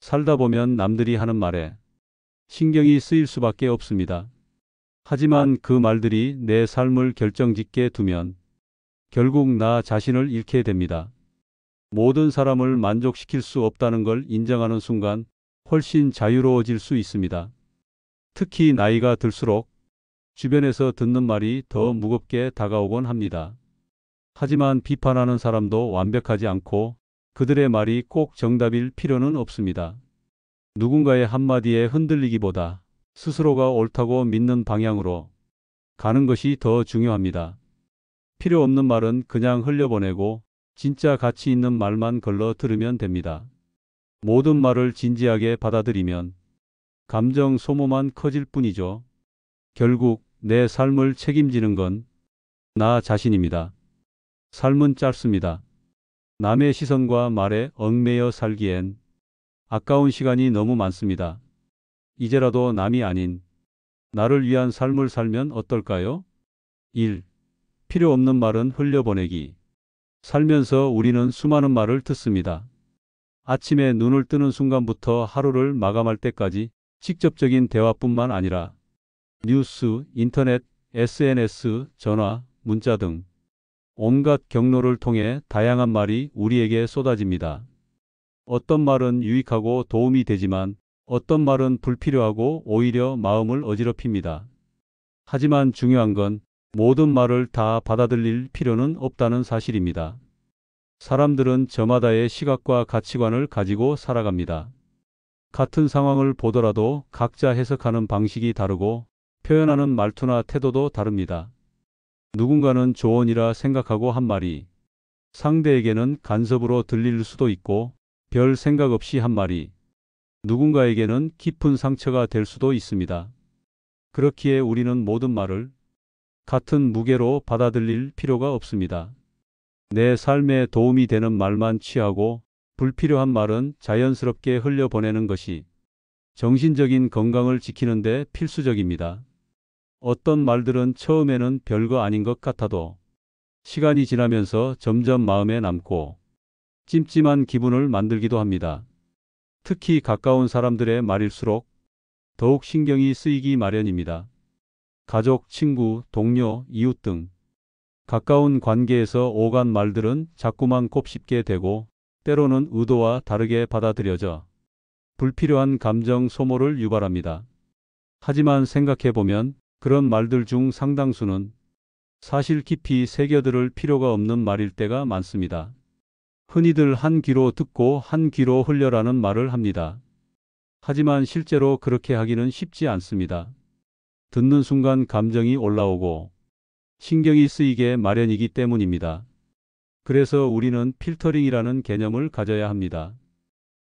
살다 보면 남들이 하는 말에 신경이 쓰일 수밖에 없습니다. 하지만 그 말들이 내 삶을 결정짓게 두면 결국 나 자신을 잃게 됩니다. 모든 사람을 만족시킬 수 없다는 걸 인정하는 순간 훨씬 자유로워질 수 있습니다. 특히 나이가 들수록 주변에서 듣는 말이 더 무겁게 다가오곤 합니다. 하지만 비판하는 사람도 완벽하지 않고 그들의 말이 꼭 정답일 필요는 없습니다. 누군가의 한마디에 흔들리기보다 스스로가 옳다고 믿는 방향으로 가는 것이 더 중요합니다. 필요 없는 말은 그냥 흘려보내고 진짜 가치 있는 말만 걸러 들으면 됩니다. 모든 말을 진지하게 받아들이면 감정 소모만 커질 뿐이죠. 결국 내 삶을 책임지는 건 나 자신입니다. 삶은 짧습니다. 남의 시선과 말에 얽매여 살기엔 아까운 시간이 너무 많습니다. 이제라도 남이 아닌 나를 위한 삶을 살면 어떨까요? 1. 필요 없는 말은 흘려보내기. 살면서 우리는 수많은 말을 듣습니다. 아침에 눈을 뜨는 순간부터 하루를 마감할 때까지 직접적인 대화뿐만 아니라 뉴스, 인터넷, SNS, 전화, 문자 등 온갖 경로를 통해 다양한 말이 우리에게 쏟아집니다. 어떤 말은 유익하고 도움이 되지만 어떤 말은 불필요하고 오히려 마음을 어지럽힙니다. 하지만 중요한 건 모든 말을 다 받아들일 필요는 없다는 사실입니다. 사람들은 저마다의 시각과 가치관을 가지고 살아갑니다. 같은 상황을 보더라도 각자 해석하는 방식이 다르고 표현하는 말투나 태도도 다릅니다. 누군가는 조언이라 생각하고 한 말이 상대에게는 간섭으로 들릴 수도 있고 별 생각 없이 한 말이 누군가에게는 깊은 상처가 될 수도 있습니다. 그렇기에 우리는 모든 말을 같은 무게로 받아들일 필요가 없습니다. 내 삶에 도움이 되는 말만 취하고 불필요한 말은 자연스럽게 흘려보내는 것이 정신적인 건강을 지키는 데 필수적입니다. 어떤 말들은 처음에는 별거 아닌 것 같아도 시간이 지나면서 점점 마음에 남고 찜찜한 기분을 만들기도 합니다. 특히 가까운 사람들의 말일수록 더욱 신경이 쓰이기 마련입니다. 가족, 친구, 동료, 이웃 등 가까운 관계에서 오간 말들은 자꾸만 곱씹게 되고 때로는 의도와 다르게 받아들여져 불필요한 감정 소모를 유발합니다. 하지만 생각해보면 그런 말들 중 상당수는 사실 깊이 새겨들을 필요가 없는 말일 때가 많습니다. 흔히들 한 귀로 듣고 한 귀로 흘려라는 말을 합니다. 하지만 실제로 그렇게 하기는 쉽지 않습니다. 듣는 순간 감정이 올라오고 신경이 쓰이게 마련이기 때문입니다. 그래서 우리는 필터링이라는 개념을 가져야 합니다.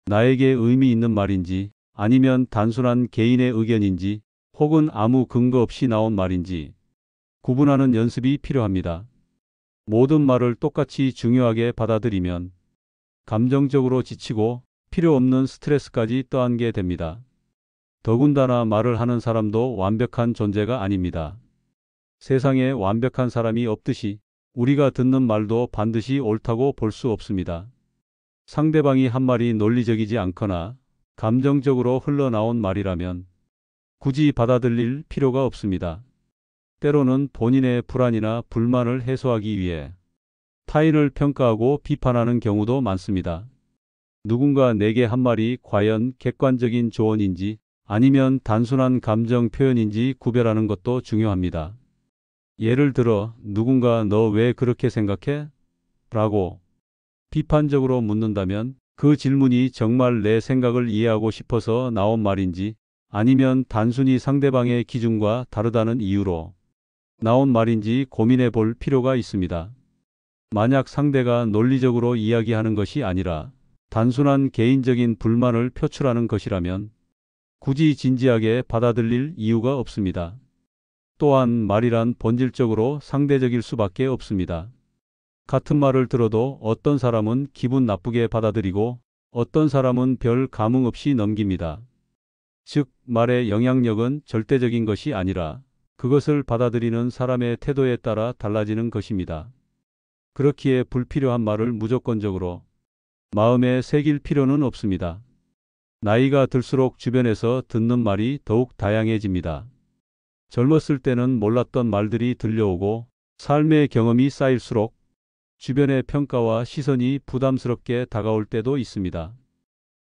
나에게 의미 있는 말인지 아니면 단순한 개인의 의견인지 혹은 아무 근거 없이 나온 말인지 구분하는 연습이 필요합니다. 모든 말을 똑같이 중요하게 받아들이면 감정적으로 지치고 필요 없는 스트레스까지 떠안게 됩니다. 더군다나 말을 하는 사람도 완벽한 존재가 아닙니다. 세상에 완벽한 사람이 없듯이 우리가 듣는 말도 반드시 옳다고 볼 수 없습니다. 상대방이 한 말이 논리적이지 않거나 감정적으로 흘러나온 말이라면 굳이 받아들일 필요가 없습니다. 때로는 본인의 불안이나 불만을 해소하기 위해 타인을 평가하고 비판하는 경우도 많습니다. 누군가 내게 한 말이 과연 객관적인 조언인지 아니면 단순한 감정 표현인지 구별하는 것도 중요합니다. 예를 들어 누군가 "너 왜 그렇게 생각해? 라고 비판적으로 묻는다면 그 질문이 정말 내 생각을 이해하고 싶어서 나온 말인지 아니면 단순히 상대방의 기준과 다르다는 이유로 나온 말인지 고민해 볼 필요가 있습니다. 만약 상대가 논리적으로 이야기하는 것이 아니라 단순한 개인적인 불만을 표출하는 것이라면 굳이 진지하게 받아들일 이유가 없습니다. 또한 말이란 본질적으로 상대적일 수밖에 없습니다. 같은 말을 들어도 어떤 사람은 기분 나쁘게 받아들이고 어떤 사람은 별 감흥 없이 넘깁니다. 즉, 말의 영향력은 절대적인 것이 아니라 그것을 받아들이는 사람의 태도에 따라 달라지는 것입니다. 그렇기에 불필요한 말을 무조건적으로 마음에 새길 필요는 없습니다. 나이가 들수록 주변에서 듣는 말이 더욱 다양해집니다. 젊었을 때는 몰랐던 말들이 들려오고 삶의 경험이 쌓일수록 주변의 평가와 시선이 부담스럽게 다가올 때도 있습니다.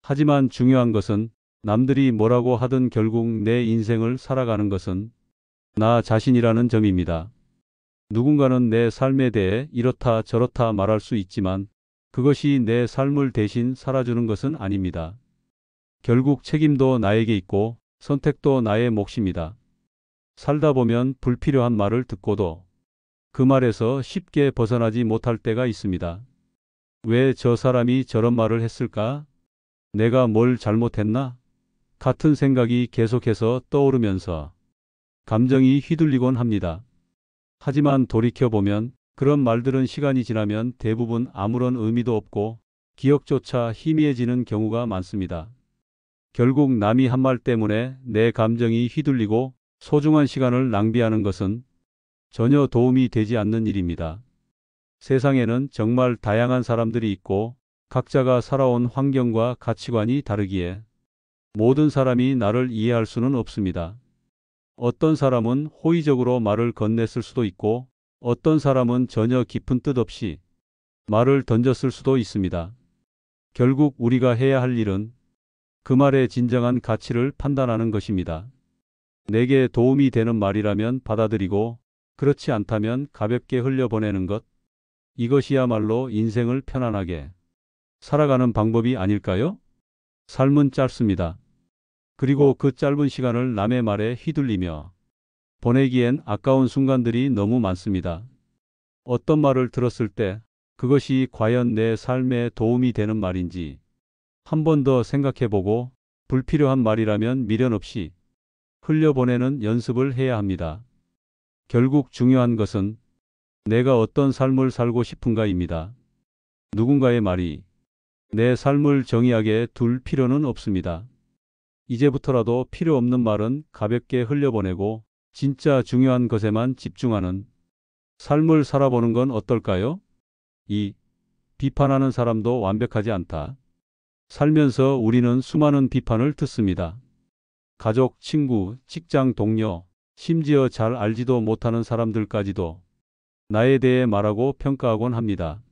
하지만 중요한 것은 남들이 뭐라고 하든 결국 내 인생을 살아가는 것은 나 자신이라는 점입니다. 누군가는 내 삶에 대해 이렇다 저렇다 말할 수 있지만 그것이 내 삶을 대신 살아주는 것은 아닙니다. 결국 책임도 나에게 있고 선택도 나의 몫입니다. 살다 보면 불필요한 말을 듣고도 그 말에서 쉽게 벗어나지 못할 때가 있습니다. 왜 저 사람이 저런 말을 했을까? 내가 뭘 잘못했나? 같은 생각이 계속해서 떠오르면서 감정이 휘둘리곤 합니다. 하지만 돌이켜보면 그런 말들은 시간이 지나면 대부분 아무런 의미도 없고 기억조차 희미해지는 경우가 많습니다. 결국 남이 한 말 때문에 내 감정이 휘둘리고 소중한 시간을 낭비하는 것은 전혀 도움이 되지 않는 일입니다. 세상에는 정말 다양한 사람들이 있고 각자가 살아온 환경과 가치관이 다르기에 모든 사람이 나를 이해할 수는 없습니다. 어떤 사람은 호의적으로 말을 건넸을 수도 있고 어떤 사람은 전혀 깊은 뜻 없이 말을 던졌을 수도 있습니다. 결국 우리가 해야 할 일은 그 말의 진정한 가치를 판단하는 것입니다. 내게 도움이 되는 말이라면 받아들이고 그렇지 않다면 가볍게 흘려보내는 것. 이것이야말로 인생을 편안하게 살아가는 방법이 아닐까요? 삶은 짧습니다. 그리고 그 짧은 시간을 남의 말에 휘둘리며 보내기엔 아까운 순간들이 너무 많습니다. 어떤 말을 들었을 때 그것이 과연 내 삶에 도움이 되는 말인지 한 번 더 생각해보고 불필요한 말이라면 미련 없이 흘려보내는 연습을 해야 합니다. 결국 중요한 것은 내가 어떤 삶을 살고 싶은가입니다. 누군가의 말이 내 삶을 정의하게 둘 필요는 없습니다. 이제부터라도 필요 없는 말은 가볍게 흘려보내고 진짜 중요한 것에만 집중하는 삶을 살아보는 건 어떨까요? 2. 비판하는 사람도 완벽하지 않다. 살면서 우리는 수많은 비판을 듣습니다. 가족, 친구, 직장 동료, 심지어 잘 알지도 못하는 사람들까지도 나에 대해 말하고 평가하곤 합니다.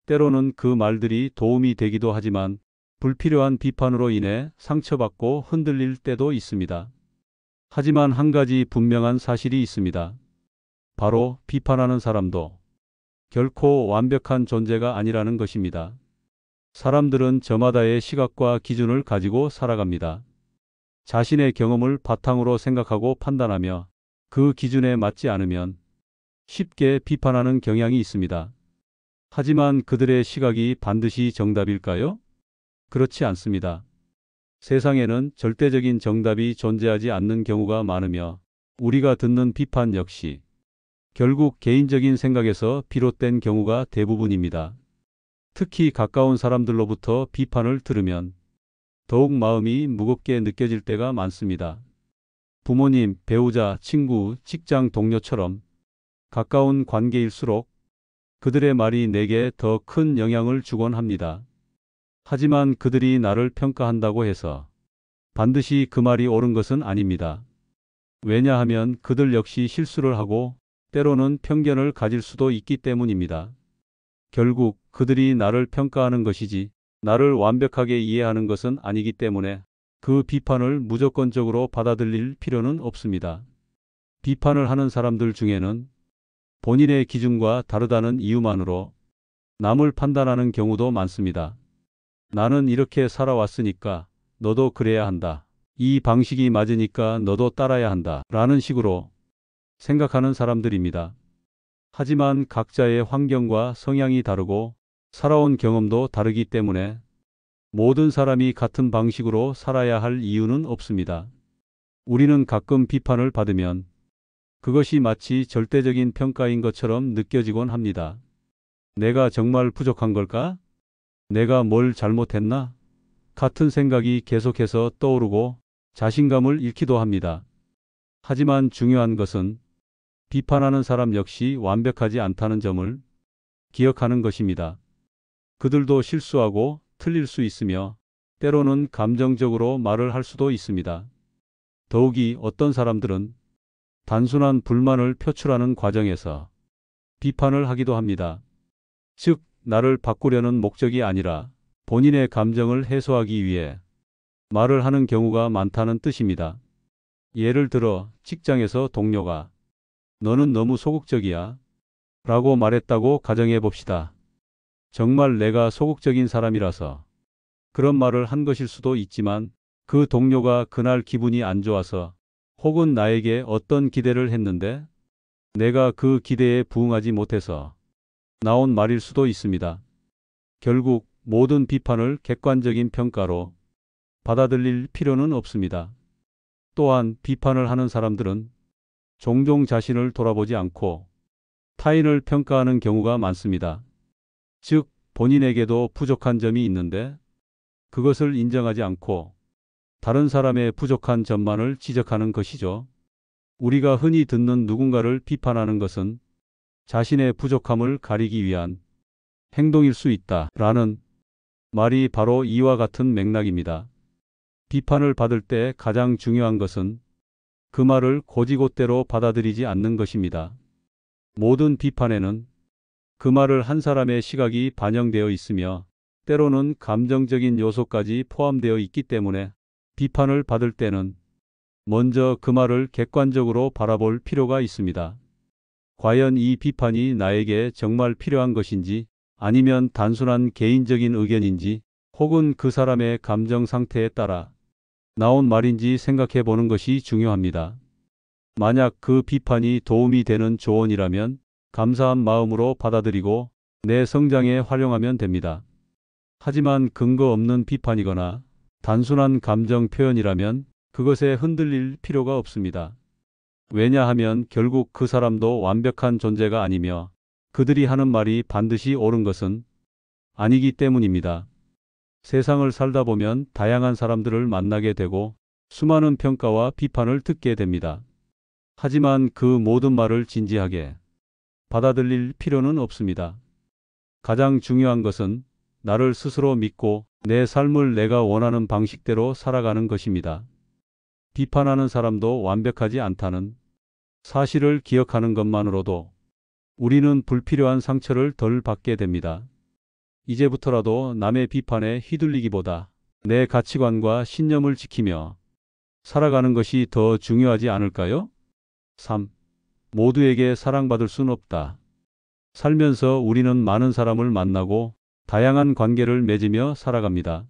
때로는 그 말들이 도움이 되기도 하지만 불필요한 비판으로 인해 상처받고 흔들릴 때도 있습니다. 하지만 한 가지 분명한 사실이 있습니다. 바로 비판하는 사람도 결코 완벽한 존재가 아니라는 것입니다. 사람들은 저마다의 시각과 기준을 가지고 살아갑니다. 자신의 경험을 바탕으로 생각하고 판단하며 그 기준에 맞지 않으면 쉽게 비판하는 경향이 있습니다. 하지만 그들의 시각이 반드시 정답일까요? 그렇지 않습니다. 세상에는 절대적인 정답이 존재하지 않는 경우가 많으며 우리가 듣는 비판 역시 결국 개인적인 생각에서 비롯된 경우가 대부분입니다. 특히 가까운 사람들로부터 비판을 들으면 더욱 마음이 무겁게 느껴질 때가 많습니다. 부모님, 배우자, 친구, 직장 동료처럼 가까운 관계일수록 그들의 말이 내게 더 큰 영향을 주곤 합니다. 하지만 그들이 나를 평가한다고 해서 반드시 그 말이 옳은 것은 아닙니다. 왜냐하면 그들 역시 실수를 하고 때로는 편견을 가질 수도 있기 때문입니다. 결국 그들이 나를 평가하는 것이지 나를 완벽하게 이해하는 것은 아니기 때문에 그 비판을 무조건적으로 받아들일 필요는 없습니다. 비판을 하는 사람들 중에는 본인의 기준과 다르다는 이유만으로 남을 판단하는 경우도 많습니다. 나는 이렇게 살아왔으니까 너도 그래야 한다. 이 방식이 맞으니까 너도 따라야 한다. 라는 식으로 생각하는 사람들입니다. 하지만 각자의 환경과 성향이 다르고 살아온 경험도 다르기 때문에 모든 사람이 같은 방식으로 살아야 할 이유는 없습니다. 우리는 가끔 비판을 받으면 그것이 마치 절대적인 평가인 것처럼 느껴지곤 합니다. 내가 정말 부족한 걸까? 내가 뭘 잘못했나? 같은 생각이 계속해서 떠오르고 자신감을 잃기도 합니다. 하지만 중요한 것은 비판하는 사람 역시 완벽하지 않다는 점을 기억하는 것입니다. 그들도 실수하고 틀릴 수 있으며 때로는 감정적으로 말을 할 수도 있습니다. 더욱이 어떤 사람들은 단순한 불만을 표출하는 과정에서 비판을 하기도 합니다. 즉, 나를 바꾸려는 목적이 아니라 본인의 감정을 해소하기 위해 말을 하는 경우가 많다는 뜻입니다. 예를 들어 직장에서 동료가 너는 너무 소극적이야 라고 말했다고 가정해 봅시다. 정말 내가 소극적인 사람이라서 그런 말을 한 것일 수도 있지만 그 동료가 그날 기분이 안 좋아서 혹은 나에게 어떤 기대를 했는데 내가 그 기대에 부응하지 못해서 나온 말일 수도 있습니다. 결국 모든 비판을 객관적인 평가로 받아들일 필요는 없습니다. 또한 비판을 하는 사람들은 종종 자신을 돌아보지 않고 타인을 평가하는 경우가 많습니다. 즉, 본인에게도 부족한 점이 있는데 그것을 인정하지 않고 다른 사람의 부족한 점만을 지적하는 것이죠. 우리가 흔히 듣는 누군가를 비판하는 것은 자신의 부족함을 가리기 위한 행동일 수 있다라는 말이 바로 이와 같은 맥락입니다. 비판을 받을 때 가장 중요한 것은 그 말을 곧이곧대로 받아들이지 않는 것입니다. 모든 비판에는 그 말을 한 사람의 시각이 반영되어 있으며 때로는 감정적인 요소까지 포함되어 있기 때문에 비판을 받을 때는 먼저 그 말을 객관적으로 바라볼 필요가 있습니다. 과연 이 비판이 나에게 정말 필요한 것인지 아니면 단순한 개인적인 의견인지 혹은 그 사람의 감정 상태에 따라 나온 말인지 생각해 보는 것이 중요합니다. 만약 그 비판이 도움이 되는 조언이라면 감사한 마음으로 받아들이고 내 성장에 활용하면 됩니다. 하지만 근거 없는 비판이거나 단순한 감정 표현이라면 그것에 흔들릴 필요가 없습니다. 왜냐하면 결국 그 사람도 완벽한 존재가 아니며 그들이 하는 말이 반드시 옳은 것은 아니기 때문입니다. 세상을 살다 보면 다양한 사람들을 만나게 되고 수많은 평가와 비판을 듣게 됩니다. 하지만 그 모든 말을 진지하게 받아들일 필요는 없습니다. 가장 중요한 것은 나를 스스로 믿고 내 삶을 내가 원하는 방식대로 살아가는 것입니다. 비판하는 사람도 완벽하지 않다는 사실을 기억하는 것만으로도 우리는 불필요한 상처를 덜 받게 됩니다. 이제부터라도 남의 비판에 휘둘리기보다 내 가치관과 신념을 지키며 살아가는 것이 더 중요하지 않을까요? 3. 모두에게 사랑받을 순 없다. 살면서 우리는 많은 사람을 만나고 다양한 관계를 맺으며 살아갑니다.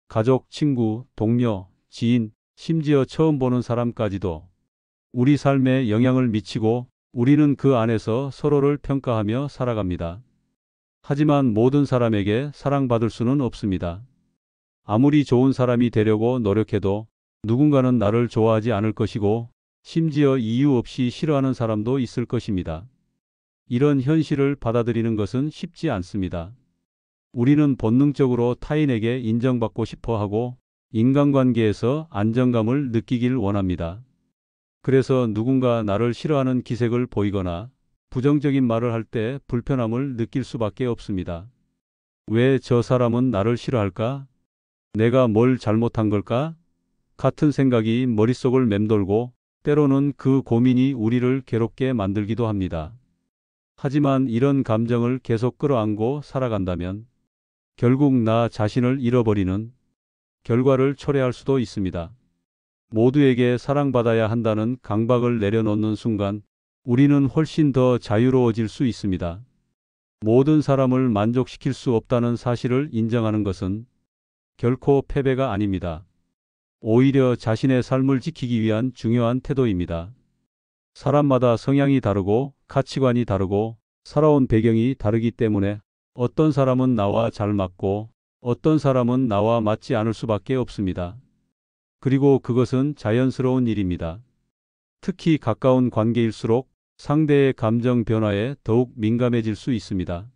가족, 친구, 동료, 지인, 심지어 처음 보는 사람까지도 우리 삶에 영향을 미치고 우리는 그 안에서 서로를 평가하며 살아갑니다. 하지만 모든 사람에게 사랑받을 수는 없습니다. 아무리 좋은 사람이 되려고 노력해도 누군가는 나를 좋아하지 않을 것이고 심지어 이유 없이 싫어하는 사람도 있을 것입니다. 이런 현실을 받아들이는 것은 쉽지 않습니다. 우리는 본능적으로 타인에게 인정받고 싶어 하고 인간관계에서 안정감을 느끼길 원합니다. 그래서 누군가 나를 싫어하는 기색을 보이거나 부정적인 말을 할 때 불편함을 느낄 수밖에 없습니다. 왜 저 사람은 나를 싫어할까? 내가 뭘 잘못한 걸까? 같은 생각이 머릿속을 맴돌고 때로는 그 고민이 우리를 괴롭게 만들기도 합니다. 하지만 이런 감정을 계속 끌어안고 살아간다면 결국 나 자신을 잃어버리는 결과를 초래할 수도 있습니다. 모두에게 사랑받아야 한다는 강박을 내려놓는 순간 우리는 훨씬 더 자유로워질 수 있습니다. 모든 사람을 만족시킬 수 없다는 사실을 인정하는 것은 결코 패배가 아닙니다. 오히려 자신의 삶을 지키기 위한 중요한 태도입니다. 사람마다 성향이 다르고 가치관이 다르고 살아온 배경이 다르기 때문에 어떤 사람은 나와 잘 맞고 어떤 사람은 나와 맞지 않을 수밖에 없습니다. 그리고 그것은 자연스러운 일입니다. 특히 가까운 관계일수록 상대의 감정 변화에 더욱 민감해질 수 있습니다.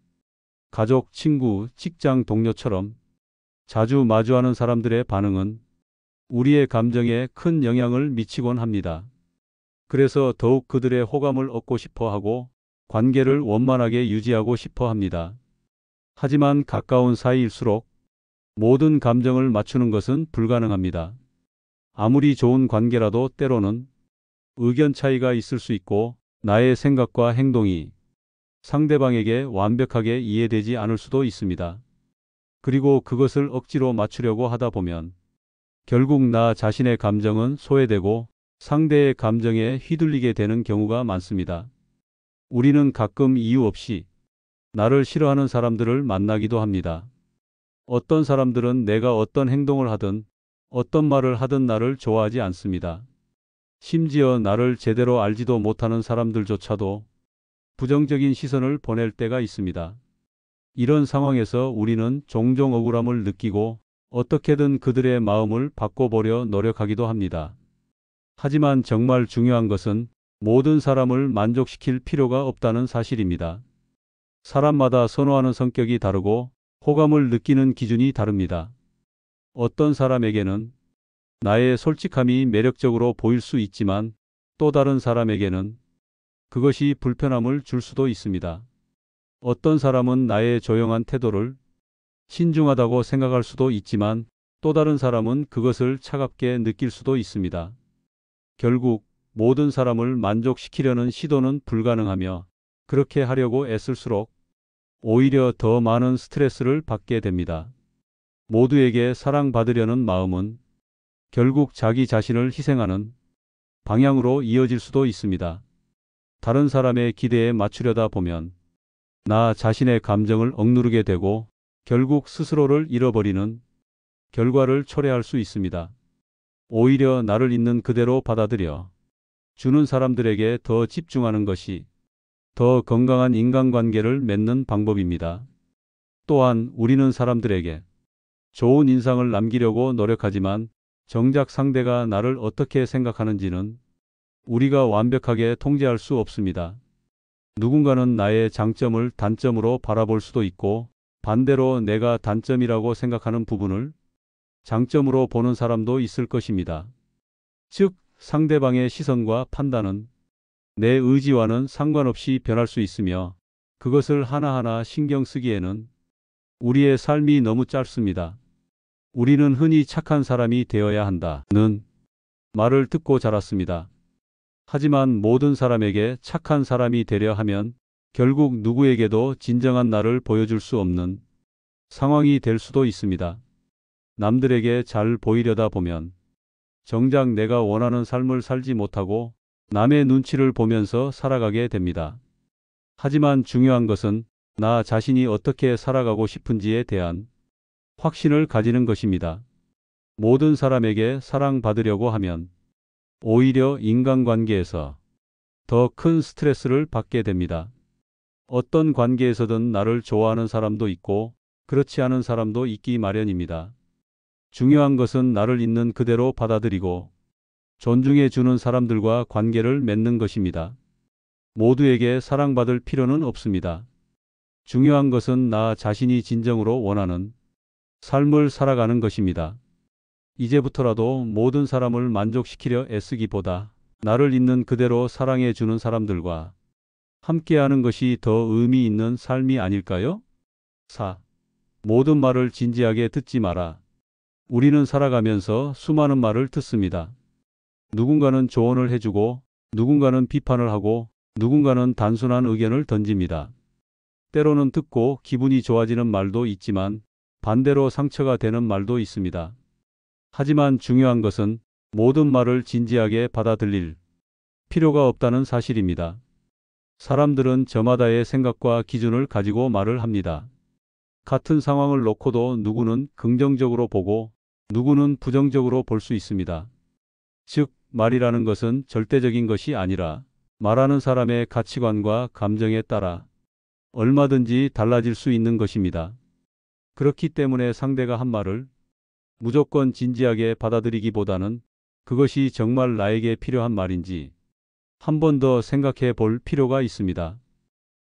가족, 친구, 직장 동료처럼 자주 마주하는 사람들의 반응은 우리의 감정에 큰 영향을 미치곤 합니다. 그래서 더욱 그들의 호감을 얻고 싶어 하고 관계를 원만하게 유지하고 싶어 합니다. 하지만 가까운 사이일수록 모든 감정을 맞추는 것은 불가능합니다. 아무리 좋은 관계라도 때로는 의견 차이가 있을 수 있고 나의 생각과 행동이 상대방에게 완벽하게 이해되지 않을 수도 있습니다. 그리고 그것을 억지로 맞추려고 하다 보면 결국 나 자신의 감정은 소외되고 상대의 감정에 휘둘리게 되는 경우가 많습니다. 우리는 가끔 이유 없이 나를 싫어하는 사람들을 만나기도 합니다. 어떤 사람들은 내가 어떤 행동을 하든 어떤 말을 하든 나를 좋아하지 않습니다. 심지어 나를 제대로 알지도 못하는 사람들조차도 부정적인 시선을 보낼 때가 있습니다. 이런 상황에서 우리는 종종 억울함을 느끼고 어떻게든 그들의 마음을 바꿔보려 노력하기도 합니다. 하지만 정말 중요한 것은 모든 사람을 만족시킬 필요가 없다는 사실입니다. 사람마다 선호하는 성격이 다르고 호감을 느끼는 기준이 다릅니다. 어떤 사람에게는 나의 솔직함이 매력적으로 보일 수 있지만 또 다른 사람에게는 그것이 불편함을 줄 수도 있습니다. 어떤 사람은 나의 조용한 태도를 신중하다고 생각할 수도 있지만 또 다른 사람은 그것을 차갑게 느낄 수도 있습니다. 결국 모든 사람을 만족시키려는 시도는 불가능하며 그렇게 하려고 애쓸수록 오히려 더 많은 스트레스를 받게 됩니다. 모두에게 사랑받으려는 마음은 결국 자기 자신을 희생하는 방향으로 이어질 수도 있습니다. 다른 사람의 기대에 맞추려다 보면 나 자신의 감정을 억누르게 되고 결국 스스로를 잃어버리는 결과를 초래할 수 있습니다. 오히려 나를 있는 그대로 받아들여 주는 사람들에게 더 집중하는 것이 더 건강한 인간관계를 맺는 방법입니다. 또한 우리는 사람들에게 좋은 인상을 남기려고 노력하지만 정작 상대가 나를 어떻게 생각하는지는 우리가 완벽하게 통제할 수 없습니다. 누군가는 나의 장점을 단점으로 바라볼 수도 있고 반대로 내가 단점이라고 생각하는 부분을 장점으로 보는 사람도 있을 것입니다. 즉, 상대방의 시선과 판단은 내 의지와는 상관없이 변할 수 있으며 그것을 하나하나 신경 쓰기에는 우리의 삶이 너무 짧습니다. 우리는 흔히 착한 사람이 되어야 한다는 말을 듣고 자랐습니다. 하지만 모든 사람에게 착한 사람이 되려 하면 결국 누구에게도 진정한 나를 보여줄 수 없는 상황이 될 수도 있습니다. 남들에게 잘 보이려다 보면 정작 내가 원하는 삶을 살지 못하고 남의 눈치를 보면서 살아가게 됩니다. 하지만 중요한 것은 나 자신이 어떻게 살아가고 싶은지에 대한 확신을 가지는 것입니다. 모든 사람에게 사랑받으려고 하면 오히려 인간관계에서 더 큰 스트레스를 받게 됩니다. 어떤 관계에서든 나를 좋아하는 사람도 있고 그렇지 않은 사람도 있기 마련입니다. 중요한 것은 나를 있는 그대로 받아들이고 존중해 주는 사람들과 관계를 맺는 것입니다. 모두에게 사랑받을 필요는 없습니다. 중요한 것은 나 자신이 진정으로 원하는 삶을 살아가는 것입니다. 이제부터라도 모든 사람을 만족시키려 애쓰기보다 나를 있는 그대로 사랑해 주는 사람들과 함께하는 것이 더 의미 있는 삶이 아닐까요? 4. 모든 말을 진지하게 듣지 마라. 우리는 살아가면서 수많은 말을 듣습니다. 누군가는 조언을 해주고 누군가는 비판을 하고 누군가는 단순한 의견을 던집니다. 때로는 듣고 기분이 좋아지는 말도 있지만 반대로 상처가 되는 말도 있습니다. 하지만 중요한 것은 모든 말을 진지하게 받아들일 필요가 없다는 사실입니다. 사람들은 저마다의 생각과 기준을 가지고 말을 합니다. 같은 상황을 놓고도 누구는 긍정적으로 보고 누구는 부정적으로 볼 수 있습니다. 즉, 말이라는 것은 절대적인 것이 아니라 말하는 사람의 가치관과 감정에 따라 얼마든지 달라질 수 있는 것입니다. 그렇기 때문에 상대가 한 말을 무조건 진지하게 받아들이기보다는 그것이 정말 나에게 필요한 말인지 한 번 더 생각해 볼 필요가 있습니다.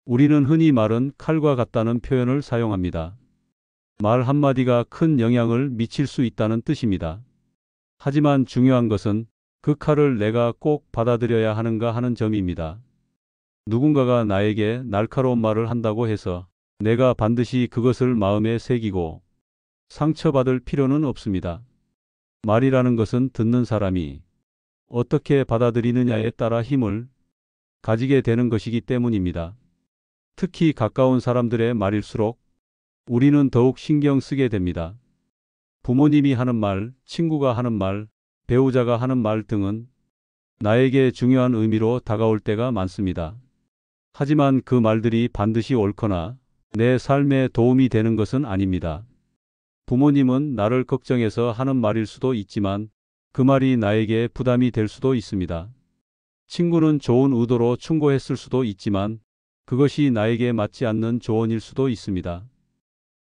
우리는 흔히 말은 칼과 같다는 표현을 사용합니다. 말 한마디가 큰 영향을 미칠 수 있다는 뜻입니다. 하지만 중요한 것은 그 칼을 내가 꼭 받아들여야 하는가 하는 점입니다. 누군가가 나에게 날카로운 말을 한다고 해서 내가 반드시 그것을 마음에 새기고 상처받을 필요는 없습니다. 말이라는 것은 듣는 사람이 어떻게 받아들이느냐에 따라 힘을 가지게 되는 것이기 때문입니다. 특히 가까운 사람들의 말일수록 우리는 더욱 신경 쓰게 됩니다. 부모님이 하는 말, 친구가 하는 말, 배우자가 하는 말 등은 나에게 중요한 의미로 다가올 때가 많습니다. 하지만 그 말들이 반드시 옳거나 내 삶에 도움이 되는 것은 아닙니다. 부모님은 나를 걱정해서 하는 말일 수도 있지만 그 말이 나에게 부담이 될 수도 있습니다. 친구는 좋은 의도로 충고했을 수도 있지만 그것이 나에게 맞지 않는 조언일 수도 있습니다.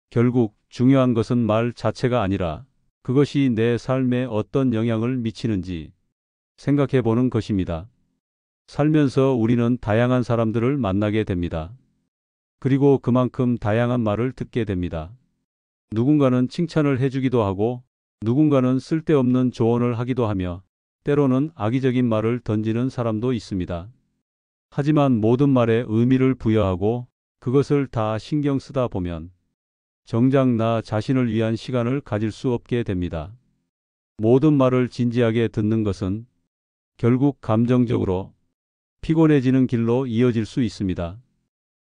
결국 중요한 것은 말 자체가 아니라 그것이 내 삶에 어떤 영향을 미치는지 생각해 보는 것입니다. 살면서 우리는 다양한 사람들을 만나게 됩니다. 그리고 그만큼 다양한 말을 듣게 됩니다. 누군가는 칭찬을 해주기도 하고 누군가는 쓸데없는 조언을 하기도 하며 때로는 악의적인 말을 던지는 사람도 있습니다. 하지만 모든 말에 의미를 부여하고 그것을 다 신경 쓰다 보면 정작 나 자신을 위한 시간을 가질 수 없게 됩니다. 모든 말을 진지하게 듣는 것은 결국 감정적으로 피곤해지는 길로 이어질 수 있습니다.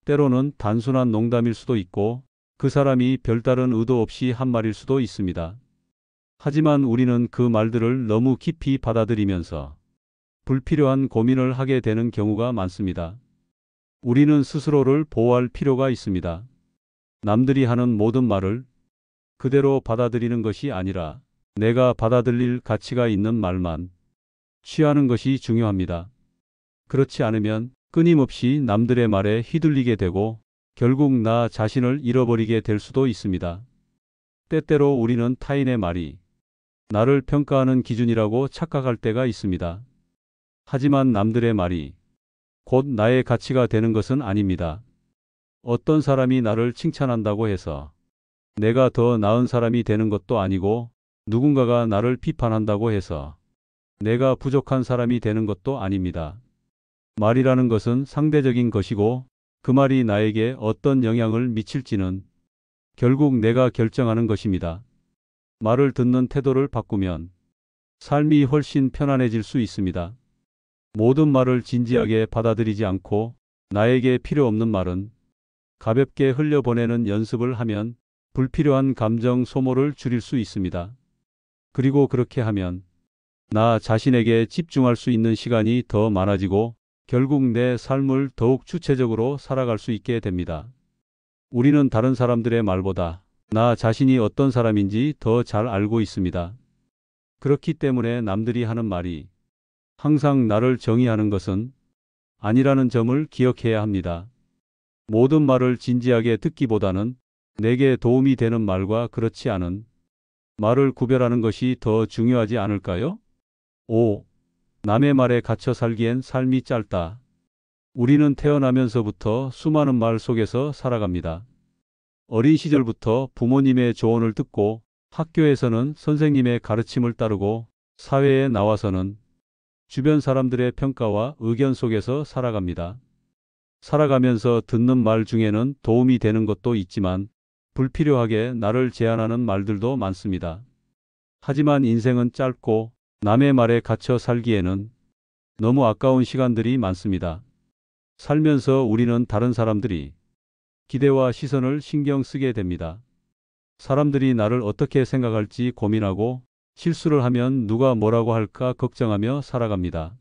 때로는 단순한 농담일 수도 있고 그 사람이 별다른 의도 없이 한 말일 수도 있습니다. 하지만 우리는 그 말들을 너무 깊이 받아들이면서 불필요한 고민을 하게 되는 경우가 많습니다. 우리는 스스로를 보호할 필요가 있습니다. 남들이 하는 모든 말을 그대로 받아들이는 것이 아니라 내가 받아들일 가치가 있는 말만 취하는 것이 중요합니다. 그렇지 않으면 끊임없이 남들의 말에 휘둘리게 되고 결국 나 자신을 잃어버리게 될 수도 있습니다. 때때로 우리는 타인의 말이 나를 평가하는 기준이라고 착각할 때가 있습니다. 하지만 남들의 말이 곧 나의 가치가 되는 것은 아닙니다. 어떤 사람이 나를 칭찬한다고 해서 내가 더 나은 사람이 되는 것도 아니고 누군가가 나를 비판한다고 해서 내가 부족한 사람이 되는 것도 아닙니다. 말이라는 것은 상대적인 것이고 그 말이 나에게 어떤 영향을 미칠지는 결국 내가 결정하는 것입니다. 말을 듣는 태도를 바꾸면 삶이 훨씬 편안해질 수 있습니다. 모든 말을 진지하게 받아들이지 않고 나에게 필요 없는 말은 가볍게 흘려보내는 연습을 하면 불필요한 감정 소모를 줄일 수 있습니다. 그리고 그렇게 하면 나 자신에게 집중할 수 있는 시간이 더 많아지고 결국 내 삶을 더욱 주체적으로 살아갈 수 있게 됩니다. 우리는 다른 사람들의 말보다 나 자신이 어떤 사람인지 더 잘 알고 있습니다. 그렇기 때문에 남들이 하는 말이 항상 나를 정의하는 것은 아니라는 점을 기억해야 합니다. 모든 말을 진지하게 듣기보다는 내게 도움이 되는 말과 그렇지 않은 말을 구별하는 것이 더 중요하지 않을까요? 5. 남의 말에 갇혀 살기엔 삶이 짧다. 우리는 태어나면서부터 수많은 말 속에서 살아갑니다. 어린 시절부터 부모님의 조언을 듣고 학교에서는 선생님의 가르침을 따르고 사회에 나와서는 주변 사람들의 평가와 의견 속에서 살아갑니다. 살아가면서 듣는 말 중에는 도움이 되는 것도 있지만 불필요하게 나를 제한하는 말들도 많습니다. 하지만 인생은 짧고 남의 말에 갇혀 살기에는 너무 아까운 시간들이 많습니다. 살면서 우리는 다른 사람들이 기대와 시선을 신경 쓰게 됩니다. 사람들이 나를 어떻게 생각할지 고민하고 실수를 하면 누가 뭐라고 할까 걱정하며 살아갑니다.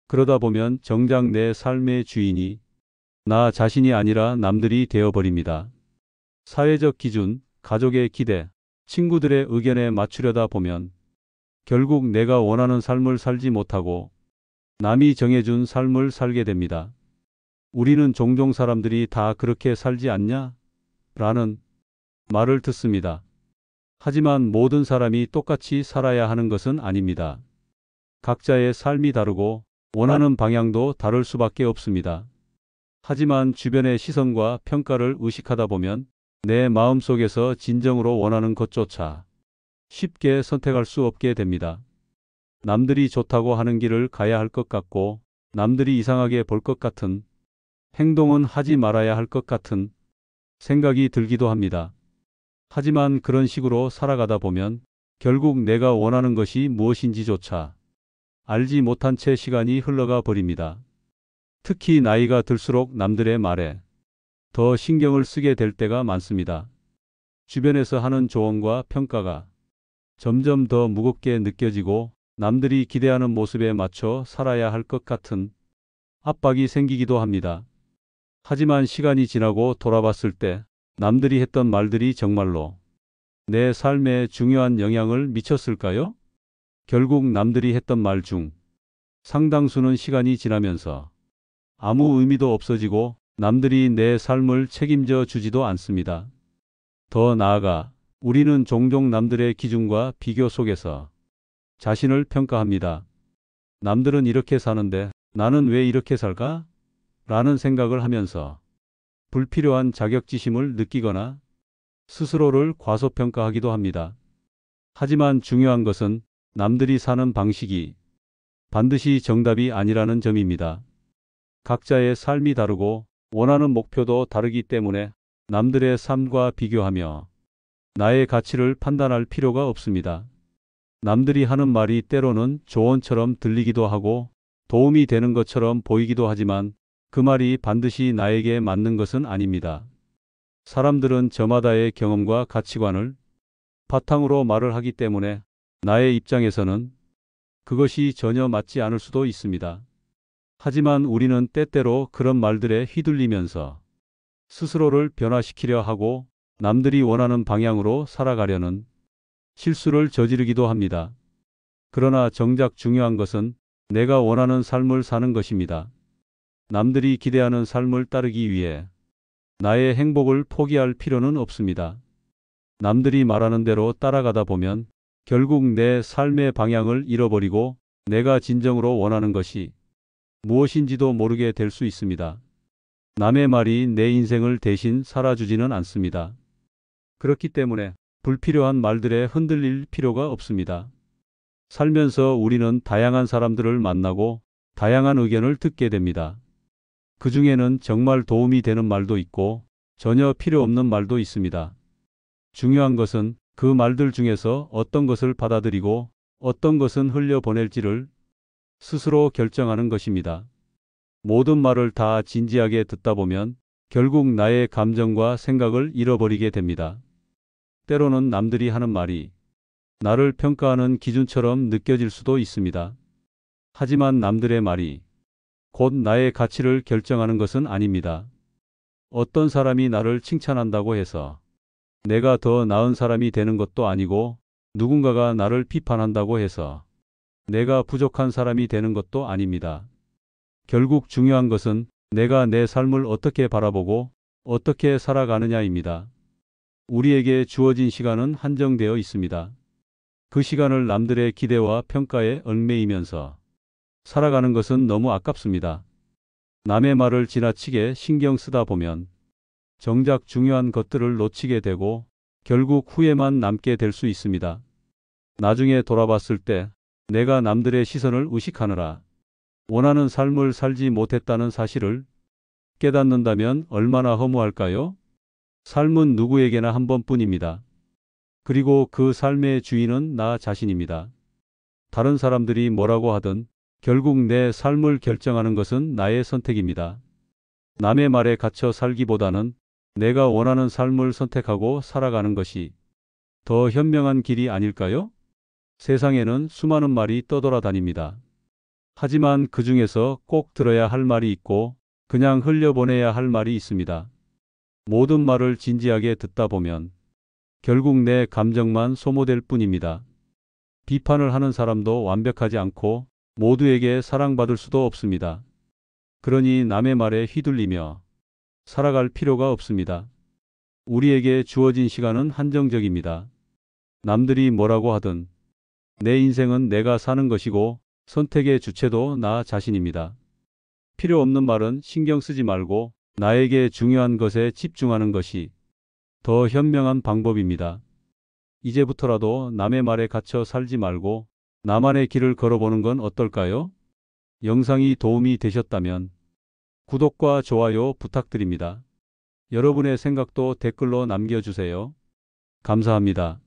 그러다 보면 정작 내 삶의 주인이 나 자신이 아니라 남들이 되어버립니다. 사회적 기준, 가족의 기대, 친구들의 의견에 맞추려다 보면 결국 내가 원하는 삶을 살지 못하고 남이 정해준 삶을 살게 됩니다. 우리는 종종 사람들이 다 그렇게 살지 않냐? 라는 말을 듣습니다. 하지만 모든 사람이 똑같이 살아야 하는 것은 아닙니다. 각자의 삶이 다르고 원하는 방향도 다를 수밖에 없습니다. 하지만 주변의 시선과 평가를 의식하다 보면 내 마음속에서 진정으로 원하는 것조차 쉽게 선택할 수 없게 됩니다. 남들이 좋다고 하는 길을 가야 할 것 같고 남들이 이상하게 볼 것 같은 행동은 하지 말아야 할 것 같은 생각이 들기도 합니다. 하지만 그런 식으로 살아가다 보면 결국 내가 원하는 것이 무엇인지조차 알지 못한 채 시간이 흘러가 버립니다. 특히 나이가 들수록 남들의 말에 더 신경을 쓰게 될 때가 많습니다. 주변에서 하는 조언과 평가가 점점 더 무겁게 느껴지고 남들이 기대하는 모습에 맞춰 살아야 할 것 같은 압박이 생기기도 합니다. 하지만 시간이 지나고 돌아봤을 때 남들이 했던 말들이 정말로 내 삶에 중요한 영향을 미쳤을까요? 결국 남들이 했던 말 중 상당수는 시간이 지나면서 아무 의미도 없어지고 남들이 내 삶을 책임져 주지도 않습니다. 더 나아가 우리는 종종 남들의 기준과 비교 속에서 자신을 평가합니다. 남들은 이렇게 사는데 나는 왜 이렇게 살까? 라는 생각을 하면서 불필요한 자격지심을 느끼거나 스스로를 과소평가하기도 합니다. 하지만 중요한 것은 남들이 사는 방식이 반드시 정답이 아니라는 점입니다. 각자의 삶이 다르고 원하는 목표도 다르기 때문에 남들의 삶과 비교하며 나의 가치를 판단할 필요가 없습니다. 남들이 하는 말이 때로는 조언처럼 들리기도 하고 도움이 되는 것처럼 보이기도 하지만 그 말이 반드시 나에게 맞는 것은 아닙니다. 사람들은 저마다의 경험과 가치관을 바탕으로 말을 하기 때문에 나의 입장에서는 그것이 전혀 맞지 않을 수도 있습니다. 하지만 우리는 때때로 그런 말들에 휘둘리면서 스스로를 변화시키려 하고 남들이 원하는 방향으로 살아가려는 실수를 저지르기도 합니다. 그러나 정작 중요한 것은 내가 원하는 삶을 사는 것입니다. 남들이 기대하는 삶을 따르기 위해 나의 행복을 포기할 필요는 없습니다. 남들이 말하는 대로 따라가다 보면 결국 내 삶의 방향을 잃어버리고 내가 진정으로 원하는 것이 무엇인지도 모르게 될 수 있습니다. 남의 말이 내 인생을 대신 살아주지는 않습니다. 그렇기 때문에 불필요한 말들에 흔들릴 필요가 없습니다. 살면서 우리는 다양한 사람들을 만나고 다양한 의견을 듣게 됩니다. 그 중에는 정말 도움이 되는 말도 있고 전혀 필요 없는 말도 있습니다. 중요한 것은 그 말들 중에서 어떤 것을 받아들이고 어떤 것은 흘려보낼지를 스스로 결정하는 것입니다. 모든 말을 다 진지하게 듣다 보면 결국 나의 감정과 생각을 잃어버리게 됩니다. 때로는 남들이 하는 말이 나를 평가하는 기준처럼 느껴질 수도 있습니다. 하지만 남들의 말이 곧 나의 가치를 결정하는 것은 아닙니다. 어떤 사람이 나를 칭찬한다고 해서 내가 더 나은 사람이 되는 것도 아니고 누군가가 나를 비판한다고 해서 내가 부족한 사람이 되는 것도 아닙니다. 결국 중요한 것은 내가 내 삶을 어떻게 바라보고 어떻게 살아가느냐입니다. 우리에게 주어진 시간은 한정되어 있습니다. 그 시간을 남들의 기대와 평가에 얽매이면서 살아가는 것은 너무 아깝습니다. 남의 말을 지나치게 신경 쓰다 보면 정작 중요한 것들을 놓치게 되고 결국 후회만 남게 될 수 있습니다. 나중에 돌아봤을 때 내가 남들의 시선을 의식하느라 원하는 삶을 살지 못했다는 사실을 깨닫는다면 얼마나 허무할까요? 삶은 누구에게나 한 번뿐입니다. 그리고 그 삶의 주인은 나 자신입니다. 다른 사람들이 뭐라고 하든 결국 내 삶을 결정하는 것은 나의 선택입니다. 남의 말에 갇혀 살기보다는 내가 원하는 삶을 선택하고 살아가는 것이 더 현명한 길이 아닐까요? 세상에는 수많은 말이 떠돌아다닙니다. 하지만 그 중에서 꼭 들어야 할 말이 있고 그냥 흘려보내야 할 말이 있습니다. 모든 말을 진지하게 듣다 보면 결국 내 감정만 소모될 뿐입니다. 비판을 하는 사람도 완벽하지 않고 모두에게 사랑받을 수도 없습니다. 그러니 남의 말에 휘둘리며 살아갈 필요가 없습니다. 우리에게 주어진 시간은 한정적입니다. 남들이 뭐라고 하든 내 인생은 내가 사는 것이고 선택의 주체도 나 자신입니다. 필요 없는 말은 신경 쓰지 말고 나에게 중요한 것에 집중하는 것이 더 현명한 방법입니다. 이제부터라도 남의 말에 갇혀 살지 말고 나만의 길을 걸어보는 건 어떨까요? 영상이 도움이 되셨다면 구독과 좋아요 부탁드립니다. 여러분의 생각도 댓글로 남겨주세요. 감사합니다.